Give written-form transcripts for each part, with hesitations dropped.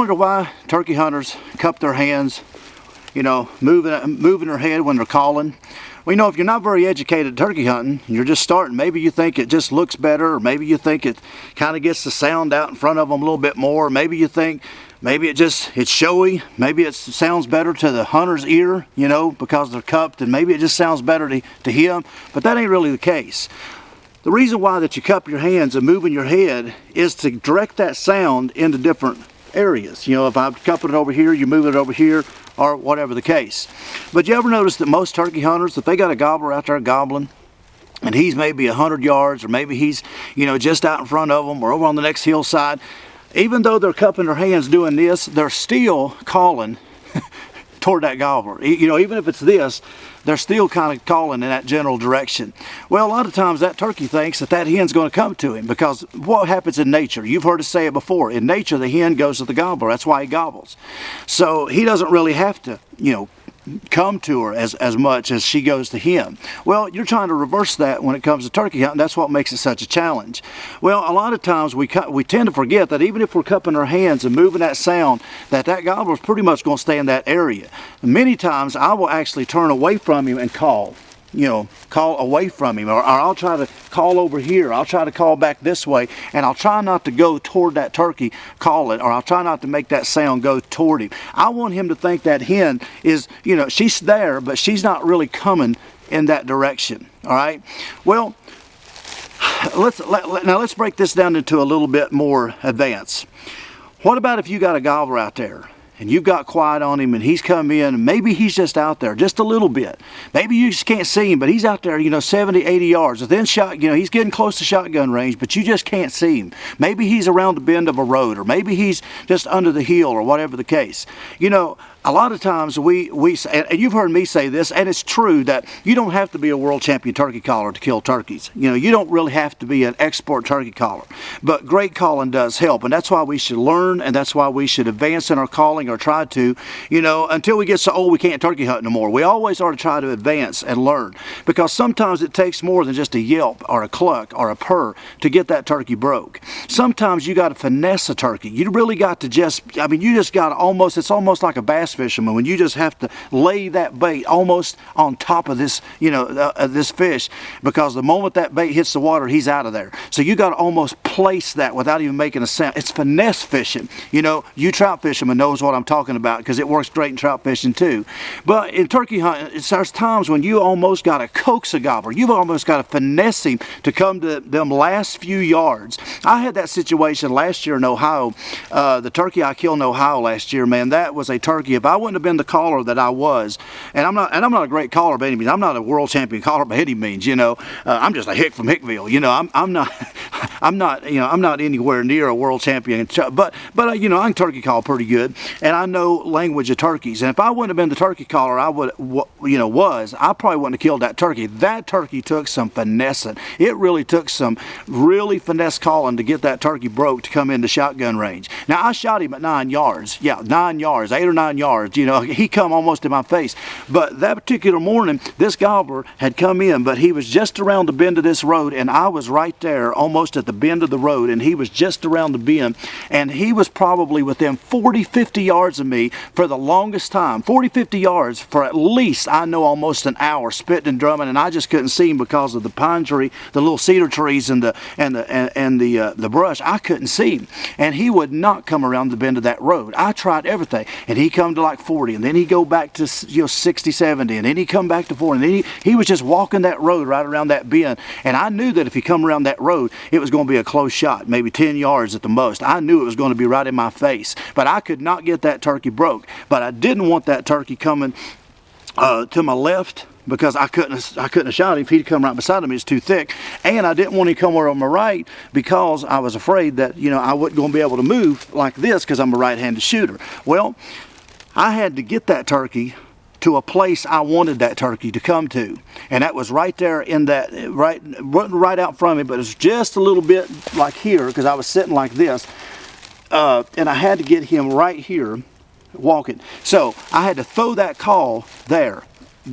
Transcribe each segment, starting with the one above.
wonder why turkey hunters cup their hands, you know, moving their head when they're calling? Well, you know, if you're not very educated turkey hunting, you're just starting, maybe you think it just looks better, or maybe you think it kind of gets the sound out in front of them a little bit more, maybe you think maybe it's showy, maybe it sounds better to the hunter's ear, you know, because they're cupped, and maybe it just sounds better to him, but that ain't really the case. The reason why that you cup your hands and moving your head is to direct that sound into different areas. You know, if I'm cupping it over here, you're moving it over here, or whatever the case. But you ever notice that most turkey hunters, if they got a gobbler out there gobbling, and he's maybe 100 yards, or maybe he's, you know, just out in front of them, or over on the next hillside, even though they're cupping their hands doing this, they're still calling toward that gobbler. You know, even if it's this, they're still kind of calling in that general direction. Well, a lot of times that turkey thinks that that hen's going to come to him, because what happens in nature, you've heard us say it before, in nature the hen goes to the gobbler. That's why he gobbles. So he doesn't really have to, you know, come to her as much as she goes to him. Well, you're trying to reverse that when it comes to turkey hunting. That's what makes it such a challenge. Well, a lot of times we tend to forget that even if we're cupping our hands and moving that sound, that gobbler is pretty much going to stay in that area. Many times I will actually turn away from him and call. You know, call away from him, or I'll try to call over here, I'll try to call back this way, and I'll try not to go toward that turkey calling, or I'll try not to make that sound go toward him. I want him to think that hen is, you know, she's there, but she's not really coming in that direction. All right, well, let's break this down into a little bit more advanced. What about if you got a gobbler out there and you've got quiet on him, and he's come in, and maybe he's just out there just a little bit. Maybe you just can't see him, but he's out there, you know, 70, 80 yards. Within shot, you know, he's getting close to shotgun range, but you just can't see him. Maybe he's around the bend of a road, or maybe he's just under the hill, or whatever the case. You know, a lot of times we say, and you've heard me say this, and it's true, that you don't have to be a world champion turkey caller to kill turkeys. You know, you don't really have to be an expert turkey caller, but great calling does help, and that's why we should learn, and that's why we should advance in our calling, or try to, you know, until we get so old we can't turkey hunt no more. We always ought to try to advance and learn, because sometimes it takes more than just a yelp or a cluck or a purr to get that turkey broke. Sometimes you got to finesse a turkey. You really got to just, I mean, you just got to almost, it's almost like a bass fisherman, when you just have to lay that bait almost on top of this, you know, this fish, because the moment that bait hits the water, he's out of there. So you got to almost place that without even making a sound. It's finesse fishing. You know, you trout fishermen knows what I'm talking about, because it works great in trout fishing too. But in turkey hunting, there's times when you almost got to coax a gobbler. You've almost got to finesse him to come to them last few yards. I had that situation last year in Ohio. The turkey I killed in Ohio last year, man, that was a turkey. If I wouldn't have been the caller that I was, and I'm not a great caller by any means. I'm not a world champion caller by any means. You know, I'm just a hick from Hickville. You know, I'm not you know, I'm not anywhere near a world champion. But you know, I can turkey call pretty good, and I know language of turkeys. And if I wouldn't have been the turkey caller I probably wouldn't have killed that turkey. That turkey took some finessing. It really took some really finesse calling to get that turkey broke to come into shotgun range. Now I shot him at 9 yards. Yeah, 9 yards, 8 or 9 yards. You know, he come almost in my face. But that particular morning, this gobbler had come in, but he was just around the bend of this road, and I was right there, almost at the bend of the road, and he was just around the bend, and he was probably within 40, 50 yards of me for the longest time. 40, 50 yards for at least, I know, almost an hour, spitting and drumming, and I just couldn't see him because of the pine tree, the little cedar trees, and the brush. I couldn't see him, and he would not come around the bend of that road. I tried everything, and he come to like 40, and then he'd go back to 60, 70, and then he'd come back to 40, and then he was just walking that road right around that bend, and I knew that if he come around that road, it was going to be a close shot, maybe 10 yards at the most. I knew it was going to be right in my face, but I could not get that turkey broke. But I didn't want that turkey coming to my left, because I couldn't have shot him if he'd come right beside me. It's too thick, and I didn't want him to come over on my right, because I was afraid that, you know, I wasn't going to be able to move like this, because I'm a right-handed shooter. Well, I had to get that turkey to a place I wanted that turkey to come to, and that was right there in that right out front of me, but it was just a little bit like here, because I was sitting like this, and I had to get him right here walking. So I had to throw that call there,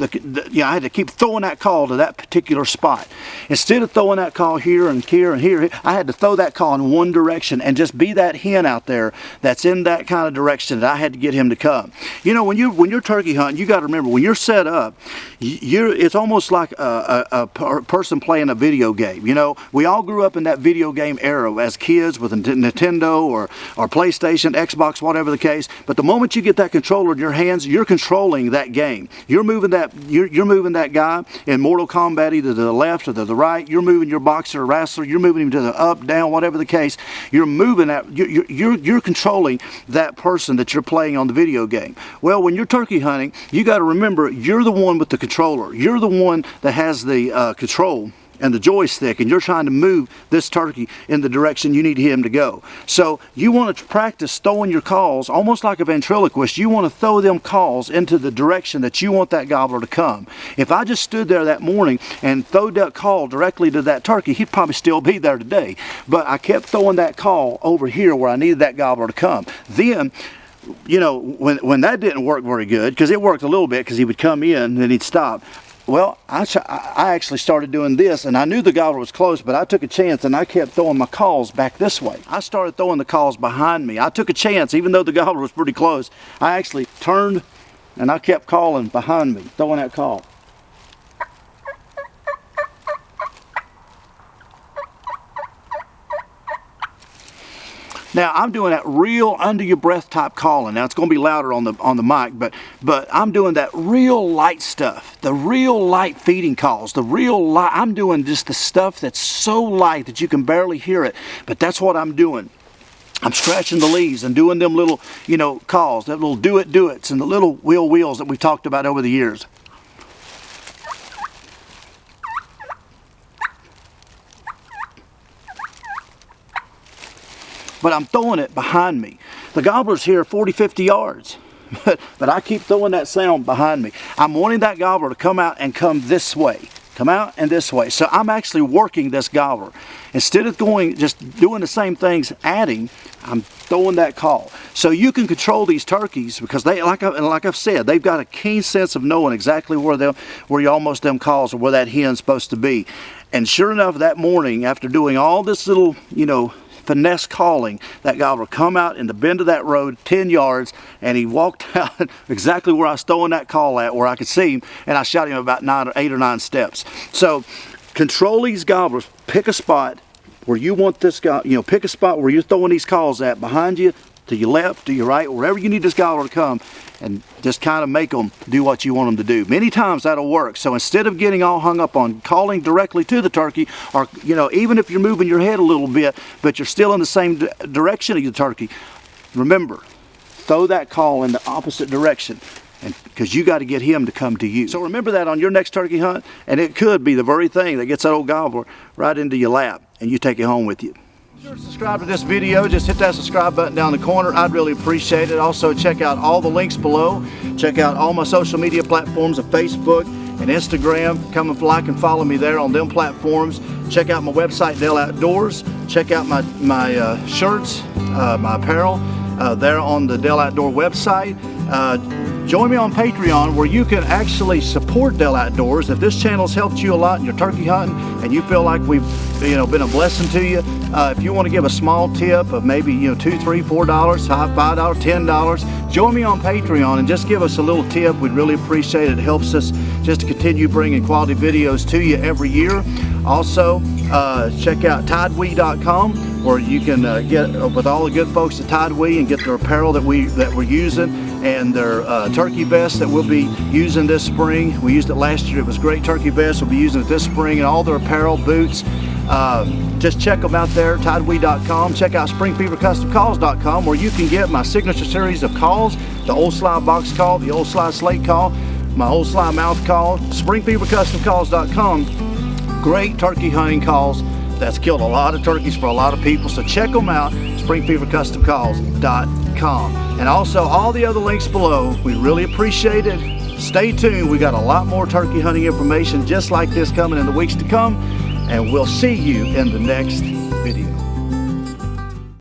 I had to keep throwing that call to that particular spot. Instead of throwing that call here and here and here, I had to throw that call in one direction and just be that hen out there that's in that kind of direction that I had to get him to come. You know, when you're turkey hunting, you got to remember, when you're set up, it's almost like a person playing a video game. You know, we all grew up in that video game era as kids with a Nintendo or PlayStation, Xbox, whatever the case. But the moment you get that controller in your hands, you're controlling that game. You're moving that guy in Mortal Kombat either to the left or to the right. You're moving your boxer or wrestler. You're moving him to the up, down, whatever the case. You're moving that. You're controlling that person that you're playing on the video game. Well, when you're turkey hunting, you got to remember, you're the one with the controller. You're the one that has the control and the joystick, and you're trying to move this turkey in the direction you need him to go. So you want to practice throwing your calls almost like a ventriloquist. You want to throw them calls into the direction that you want that gobbler to come. If I just stood there that morning and threw that call directly to that turkey, he'd probably still be there today. But I kept throwing that call over here where I needed that gobbler to come. Then, you know, when that didn't work very good, because it worked a little bit because he would come in and then he'd stop. Well, I actually started doing this, and I knew the gobbler was close, but I took a chance and I kept throwing my calls back this way. I started throwing the calls behind me. I took a chance, even though the gobbler was pretty close. I actually turned and I kept calling behind me, throwing that call. Now I'm doing that real under your breath type calling. Now it's going to be louder on the mic, but I'm doing that real light stuff, the real light feeding calls, the real light. I'm doing just the stuff that's so light that you can barely hear it, but that's what I'm doing. I'm scratching the leaves and doing them little, you know, calls, that little do-it-do-its and the little wheels that we've talked about over the years. But I'm throwing it behind me. The gobbler's here 40, 50 yards. But I keep throwing that sound behind me. I'm wanting that gobbler to come out and come this way. Come out and this way. So I'm actually working this gobbler. Instead of just doing the same things, adding, I'm throwing that call. So you can control these turkeys because they, like I've said, they've got a keen sense of knowing exactly where you almost them calls or where that hen's supposed to be. And sure enough, that morning, after doing all this little, you know, finesse calling, that gobbler come out in the bend of that road 10 yards, and he walked out exactly where I was throwing that call at, where I could see him, and I shot him about 8 or 9 steps. So control these gobblers. Pick a spot where you want this guy, you know, pick a spot where you're throwing these calls at, behind you, to your left, to your right, wherever you need this gobbler to come, and just kind of make them do what you want them to do. Many times that'll work. So instead of getting all hung up on calling directly to the turkey, or, you know, even if you're moving your head a little bit, but you're still in the same direction of the turkey, remember, throw that call in the opposite direction, and because you got to get him to come to you. So remember that on your next turkey hunt, and it could be the very thing that gets that old gobbler right into your lap, and you take it home with you. Be sure to subscribe to this video. Just hit that subscribe button down the corner. I'd really appreciate it. Also, check out all the links below. Check out all my social media platforms of Facebook and Instagram. Come and like and follow me there on them platforms. Check out my website, Dell Outdoors. Check out my shirts, my apparel there on the Dell Outdoor website. Join me on Patreon, where you can actually support Dell Outdoors. If this channel's helped you a lot in your turkey hunting and you feel like we've been a blessing to you, if you want to give a small tip of maybe $2, $3, $4, $5, $10, join me on Patreon and just give us a little tip. We'd really appreciate it. It helps us just to continue bringing quality videos to you every year. Also, check out tidewee.com, where you can get with all the good folks at Tidewee and get their apparel that we're using, and their turkey vest that we'll be using this spring. We used it last year. It was great turkey vest. We'll be using it this spring, and all their apparel, boots. Just check them out there, tidewee.com. Check out springfevercustomcalls.com, where you can get my signature series of calls, the old slide box call, the old slide slate call, my old slide mouth call. springfevercustomcalls.com. Great turkey hunting calls that's killed a lot of turkeys for a lot of people. So check them out, springfevercustomcalls.com. And also all the other links below. We really appreciate it. Stay tuned. We got a lot more turkey hunting information just like this coming in the weeks to come. And we'll see you in the next video.